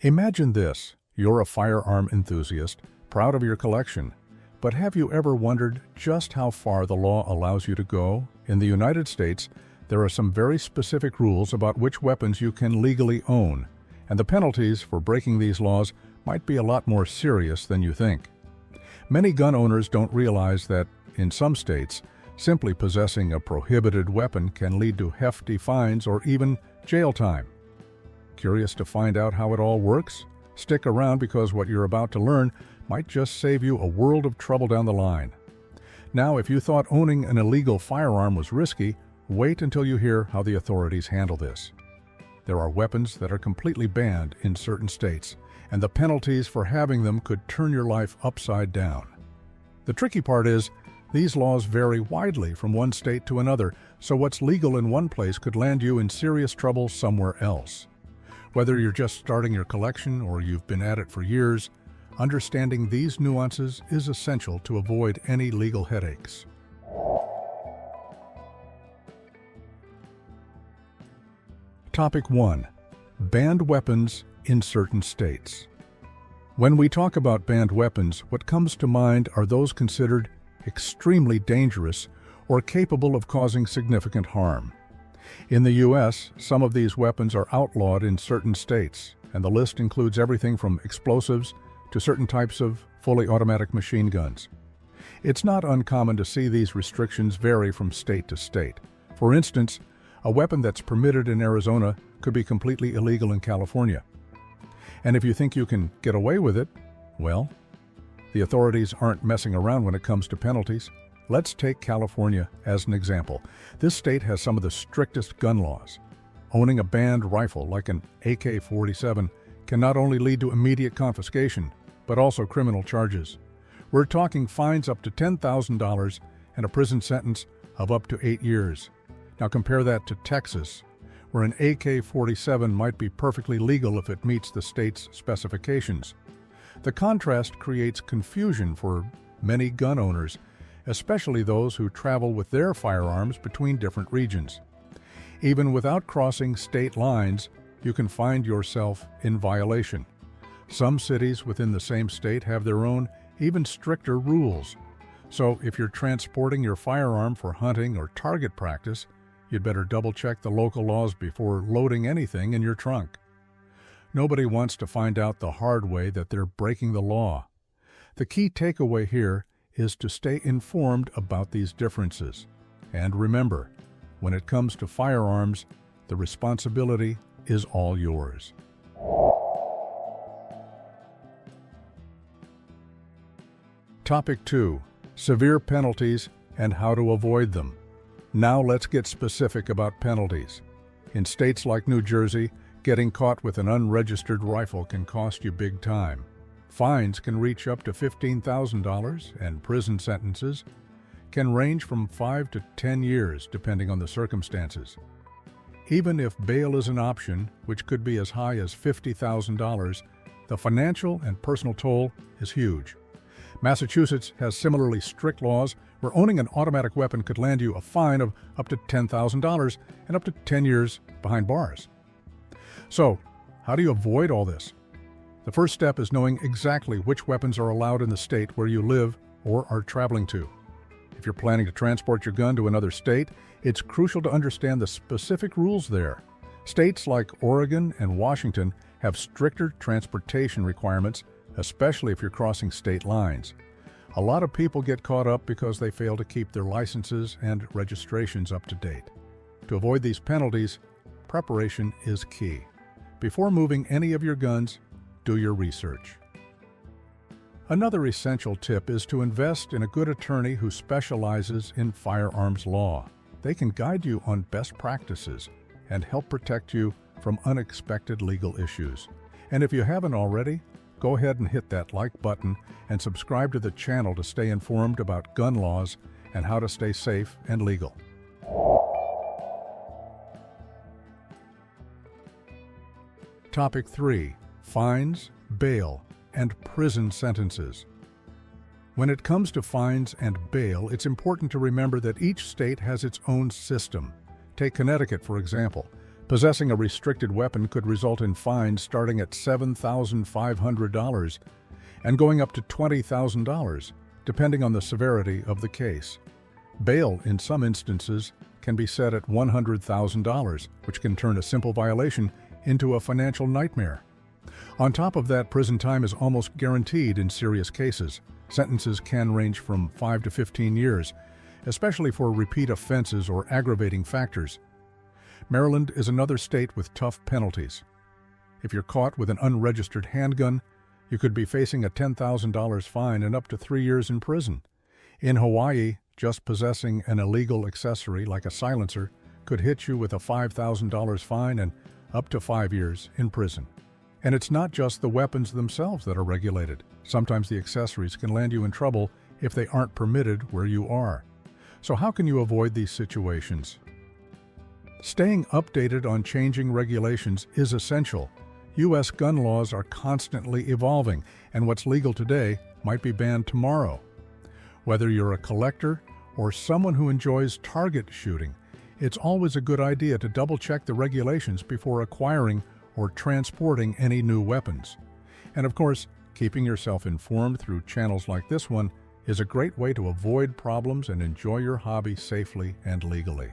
Imagine this. You're a firearm enthusiast, proud of your collection. But have you ever wondered just how far the law allows you to go? In the United States, there are some very specific rules about which weapons you can legally own, and the penalties for breaking these laws might be a lot more serious than you think. Many gun owners don't realize that, in some states, simply possessing a prohibited weapon can lead to hefty fines or even jail time. Curious to find out how it all works? Stick around because what you're about to learn might just save you a world of trouble down the line. Now, if you thought owning an illegal firearm was risky, wait until you hear how the authorities handle this. There are weapons that are completely banned in certain states, and the penalties for having them could turn your life upside down. The tricky part is, these laws vary widely from one state to another, so what's legal in one place could land you in serious trouble somewhere else. Whether you're just starting your collection or you've been at it for years, understanding these nuances is essential to avoid any legal headaches. Topic 1. Banned weapons in certain states. When we talk about banned weapons, what comes to mind are those considered extremely dangerous or capable of causing significant harm. In the U.S., some of these weapons are outlawed in certain states, and the list includes everything from explosives to certain types of fully automatic machine guns. It's not uncommon to see these restrictions vary from state to state. For instance, a weapon that's permitted in Arizona could be completely illegal in California. And if you think you can get away with it, well, the authorities aren't messing around when it comes to penalties. Let's take California as an example. This state has some of the strictest gun laws. Owning a banned rifle like an AK-47 can not only lead to immediate confiscation, but also criminal charges. We're talking fines up to $10,000 and a prison sentence of up to 8 years. Now compare that to Texas, where an AK-47 might be perfectly legal if it meets the state's specifications. The contrast creates confusion for many gun owners, especially those who travel with their firearms between different regions. Even without crossing state lines, you can find yourself in violation. Some cities within the same state have their own, even stricter rules. So if you're transporting your firearm for hunting or target practice, you'd better double-check the local laws before loading anything in your trunk. Nobody wants to find out the hard way that they're breaking the law. The key takeaway here is to stay informed about these differences. And remember, when it comes to firearms, the responsibility is all yours. Topic 2. Severe penalties and how to avoid them. Now let's get specific about penalties. In states like New Jersey, getting caught with an unregistered rifle can cost you big time. Fines can reach up to $15,000, and prison sentences can range from 5 to 10 years depending on the circumstances. Even if bail is an option, which could be as high as $50,000, the financial and personal toll is huge. Massachusetts has similarly strict laws where owning an automatic weapon could land you a fine of up to $10,000 and up to 10 years behind bars. So, how do you avoid all this? The first step is knowing exactly which weapons are allowed in the state where you live or are traveling to. If you're planning to transport your gun to another state, it's crucial to understand the specific rules there. States like Oregon and Washington have stricter transportation requirements, especially if you're crossing state lines. A lot of people get caught up because they fail to keep their licenses and registrations up to date. To avoid these penalties, preparation is key. Before moving any of your guns, do your research. Another essential tip is to invest in a good attorney who specializes in firearms law. They can guide you on best practices and help protect you from unexpected legal issues. And if you haven't already, go ahead and hit that like button and subscribe to the channel to stay informed about gun laws and how to stay safe and legal. Topic 3. Fines, bail, and prison sentences. When it comes to fines and bail, it's important to remember that each state has its own system. Take Connecticut, for example. Possessing a restricted weapon could result in fines starting at $7,500 and going up to $20,000, depending on the severity of the case. Bail, in some instances, can be set at $100,000, which can turn a simple violation into a financial nightmare. On top of that, prison time is almost guaranteed in serious cases. Sentences can range from 5 to 15 years, especially for repeat offenses or aggravating factors. Maryland is another state with tough penalties. If you're caught with an unregistered handgun, you could be facing a $10,000 fine and up to 3 years in prison. In Hawaii, just possessing an illegal accessory like a silencer could hit you with a $5,000 fine and up to 5 years in prison. And it's not just the weapons themselves that are regulated. Sometimes the accessories can land you in trouble if they aren't permitted where you are. So how can you avoid these situations? Staying updated on changing regulations is essential. U.S. gun laws are constantly evolving, and what's legal today might be banned tomorrow. Whether you're a collector or someone who enjoys target shooting, it's always a good idea to double-check the regulations before acquiring or transporting any new weapons. And of course, keeping yourself informed through channels like this one is a great way to avoid problems and enjoy your hobby safely and legally.